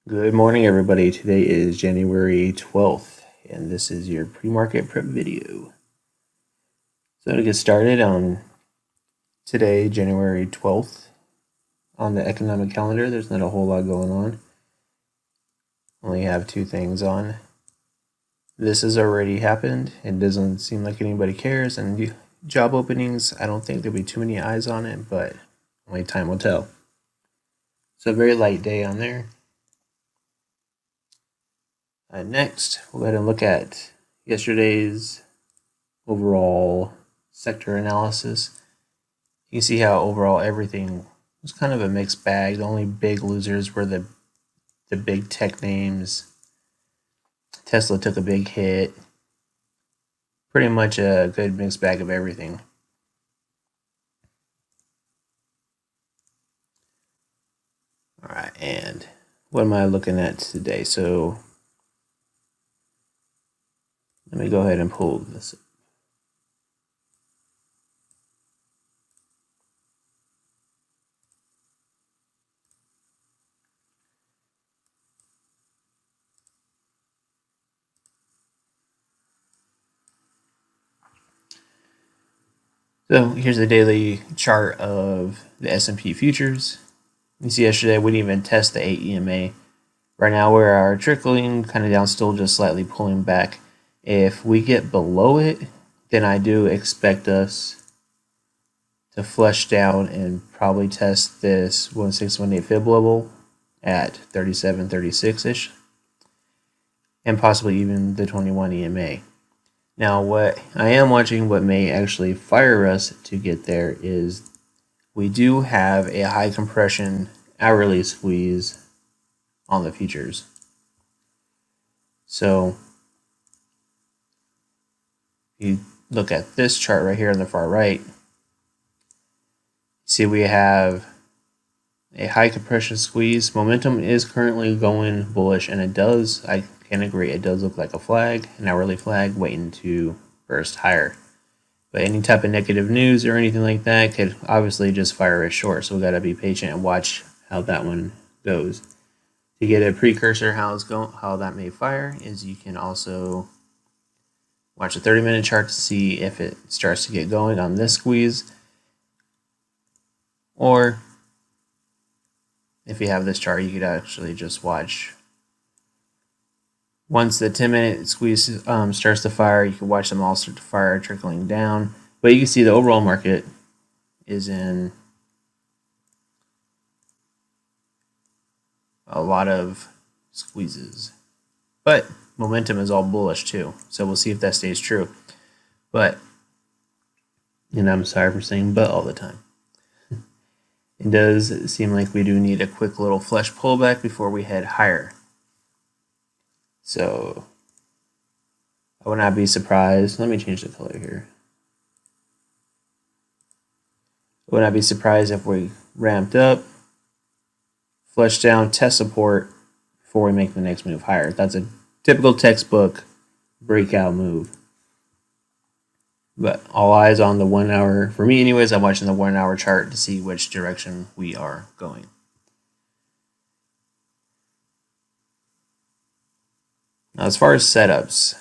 Good morning, everybody. Today is January 12th, and this is your pre-market prep video. So to get started on today, January 12th, on the economic calendar, there's not a whole lot going on. Only have two things on. This has already happened. It doesn't seem like anybody cares, and job openings, I don't think there'll be too many eyes on it, but only time will tell. So a very light day on there. Next, we'll go ahead and look at yesterday's overall sector analysis. You can see how overall everything was kind of a mixed bag. The only big losers were the big tech names. Tesla took a big hit. Pretty much a good mixed bag of everything. All right, and what am I looking at today? So let me go ahead and pull this up. So here's the daily chart of the S&P futures. You see yesterday we didn't even test the 8 EMA. Right now we are trickling kind of down, still just slightly pulling back. If we get below it, then I do expect us to flush down and probably test this 1618 fib level at 37.36-ish, and possibly even the 21 EMA. Now, what I am watching, what may actually fire us to get there, is we do have a high compression hourly squeeze on the futures. So you look at this chart right here on the far right, see we have a high compression squeeze. Momentum is currently going bullish, and it does, I can agree, it does look like a flag, an hourly flag waiting to burst higher. But any type of negative news or anything like that could obviously just fire us short. So we got to be patient and watch how that one goes. To get a precursor how that may fire is you can also watch a 30-minute chart to see if it starts to get going on this squeeze, or if you have this chart, you could actually just watch. Once the 10-minute squeeze starts to fire, you can watch them all start to fire, trickling down. But you can see the overall market is in a lot of squeezes. But momentum is all bullish too. So we'll see if that stays true. But, and I'm sorry for saying but all the time. It does seem like we do need a quick little flush pullback before we head higher. So I would not be surprised. Let me change the color here. I would not be surprised if we ramped up, flush down, test support before we make the next move higher. That's a typical textbook breakout move. But all eyes on the 1 hour. For me anyways, I'm watching the 1 hour chart to see which direction we are going. Now, as far as setups,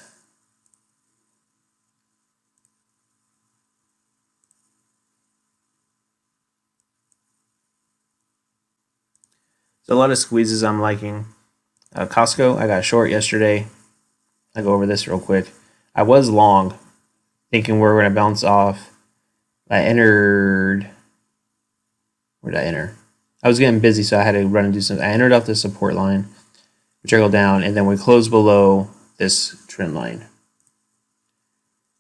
so a lot of squeezes I'm liking. Costco, I got short yesterday. I'll go over this real quick. I was long, thinking we're going to bounce off. I entered. Where did I enter? I was getting busy, so I had to run and do something. I entered off the support line, we trickled down, and then we closed below this trend line.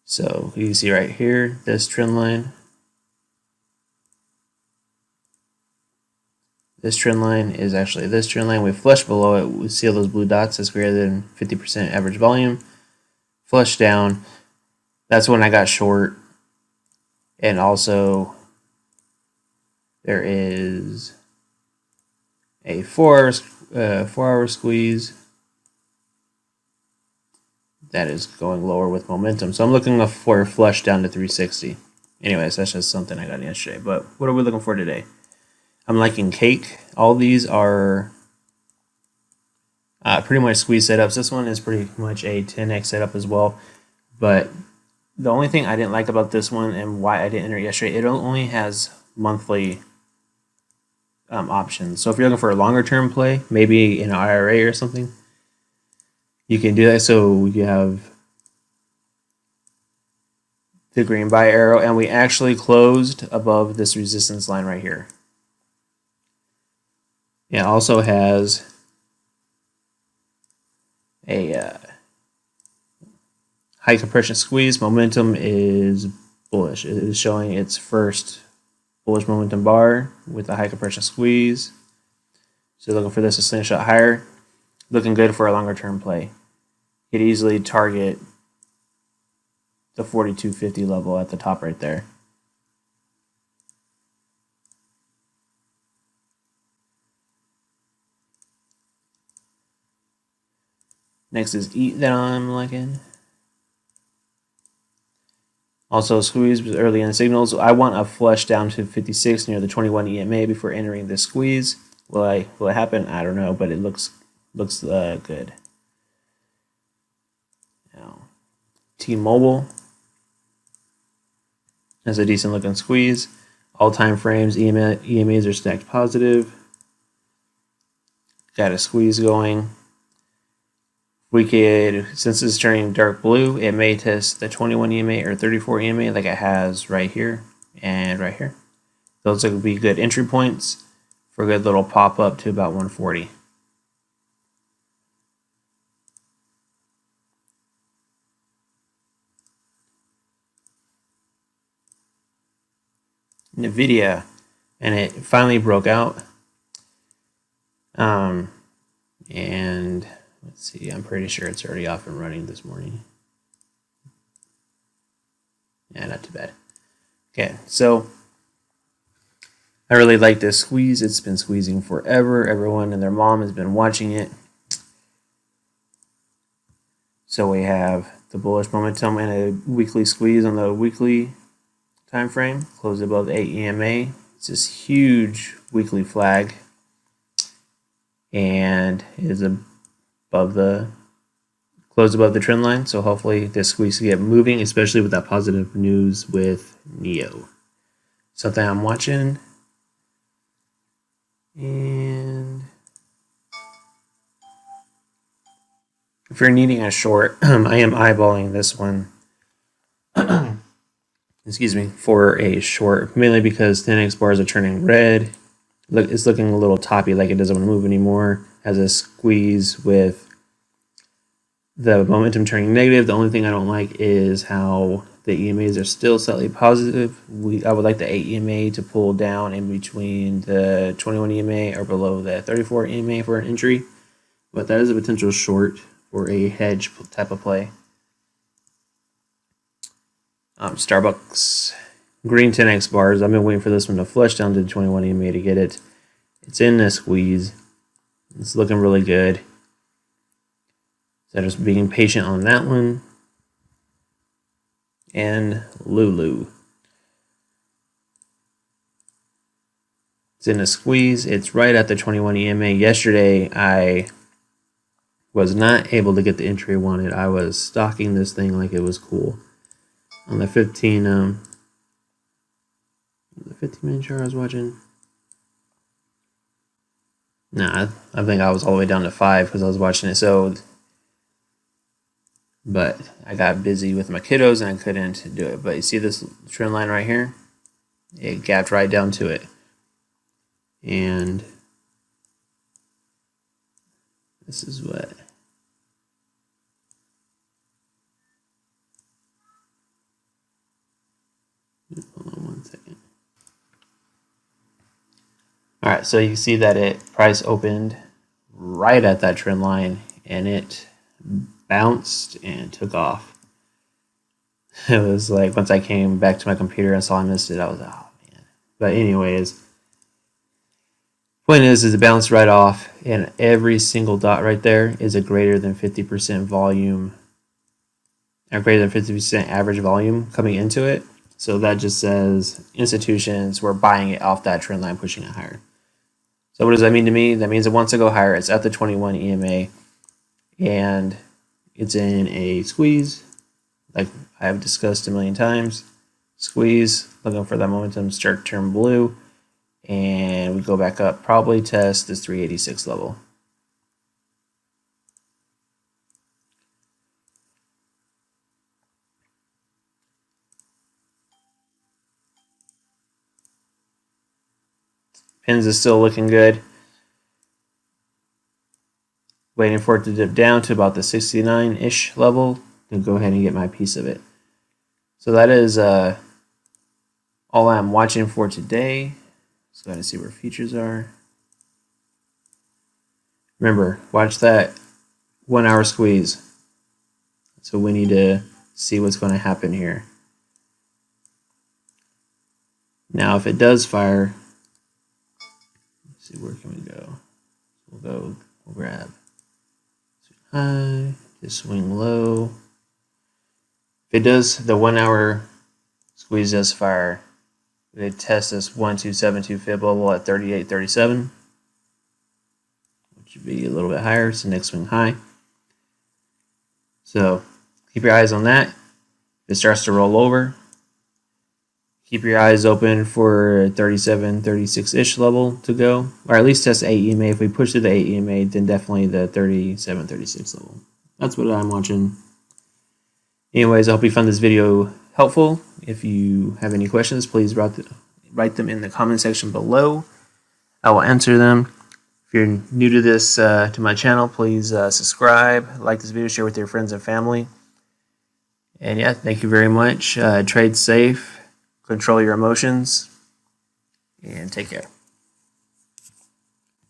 So you can see right here, this trend line. This trend line is actually this trend line. We flush below it. We see all those blue dots. That's greater than 50% average volume. Flush down. That's when I got short. And also, there is a 4 hour squeeze that is going lower with momentum. So I'm looking for a flush down to 360. Anyways, that's just something I got yesterday. But what are we looking for today? I'm liking cake. All these are pretty much squeeze setups. This one is pretty much a 10x setup as well. But the only thing I didn't like about this one and why I didn't enter it yesterday, it only has monthly options. So if you're looking for a longer term play, maybe in an IRA or something, you can do that. So you have the green buy arrow, and we actually closed above this resistance line right here. It also has a high compression squeeze. Momentum is bullish. It is showing its first bullish momentum bar with a high compression squeeze. So looking for this to slingshot higher. Looking good for a longer term play. You could easily target the 4250 level at the top right there. Next is EAT that I'm liking. Also squeeze was early in the signals. I want a flush down to 56 near the 21 EMA before entering this squeeze. Will it happen? I don't know, but it looks good. Now, T-Mobile has a decent looking squeeze. All time frames, EMAs are stacked positive. Got a squeeze going. We could, since it's turning dark blue, it may test the 21 EMA or 34 EMA like it has right here and right here. Those would be good entry points for a good little pop up to about 140. NVIDIA, and it finally broke out. And let's see, I'm pretty sure it's already off and running this morning. Yeah, not too bad. Okay, so I really like this squeeze. It's been squeezing forever. Everyone and their mom has been watching it. So we have the bullish momentum and a weekly squeeze on the weekly time frame. Close above 8 EMA. It's this huge weekly flag, and it is above the close above the trend line. So hopefully this squeeze can get moving, especially with that positive news with NEO. Something I'm watching. And if you're needing a short, I am eyeballing this one. Excuse me, for a short, mainly because 10x bars are turning red. Look, it's looking a little toppy, like it doesn't want to move anymore. Has a squeeze with the momentum turning negative. The only thing I don't like is how the EMAs are still slightly positive. I would like the 8 EMA to pull down in between the 21 EMA or below the 34 EMA for an entry. But that is a potential short for a hedge type of play. Starbucks green 10x bars. I've been waiting for this one to flush down to the 21 EMA to get it. It's in a squeeze. It's looking really good. So just being patient on that one. And Lulu. It's in a squeeze. It's right at the 21 EMA. Yesterday, I was not able to get the entry I wanted. I was stalking this thing like it was cool. On the 15 minute chart I was watching. Nah, I think I was all the way down to 5 because I was watching it. But I got busy with my kiddos and I couldn't do it. But you see this trend line right here? It gapped right down to it. And this is what. Hold on 1 second. All right, so you see that price opened right at that trend line and it bounced and took off. It was like once I came back to my computer and saw I missed it, I was like, oh man. But anyways, point is it bounced right off, and every single dot right there is a greater than 50% volume, or greater than 50% average volume coming into it. So that just says institutions were buying it off that trend line, pushing it higher. So what does that mean to me? That means it wants to go higher. It's at the 21 EMA. and it's in a squeeze, like I have discussed a million times. Squeeze, looking for that momentum to start to turn blue, and we go back up, probably test this 386 level. Pins is still looking good. Waiting for it to dip down to about the 69-ish level to go ahead and get my piece of it. So that is all I'm watching for today. Let's go ahead and see where futures are. Remember, watch that 1 hour squeeze. So we need to see what's going to happen here. Now, if it does fire, let's see, where can we go? We'll grab high, just swing low. If it does, the 1 hour squeeze does fire, we test this 1272 fib level at 38.37, which would be a little bit higher. It's the next swing high. So keep your eyes on that. If it starts to roll over, keep your eyes open for 37, 36-ish level to go, or at least test 8 EMA. If we push to the 8 EMA, then definitely the 37, 36 level. That's what I'm watching. Anyways, I hope you found this video helpful. If you have any questions, please write them in the comment section below. I will answer them. If you're new to this, to my channel, please subscribe, like this video, share with your friends and family. And yeah, thank you very much. Trade safe, control your emotions, and take care.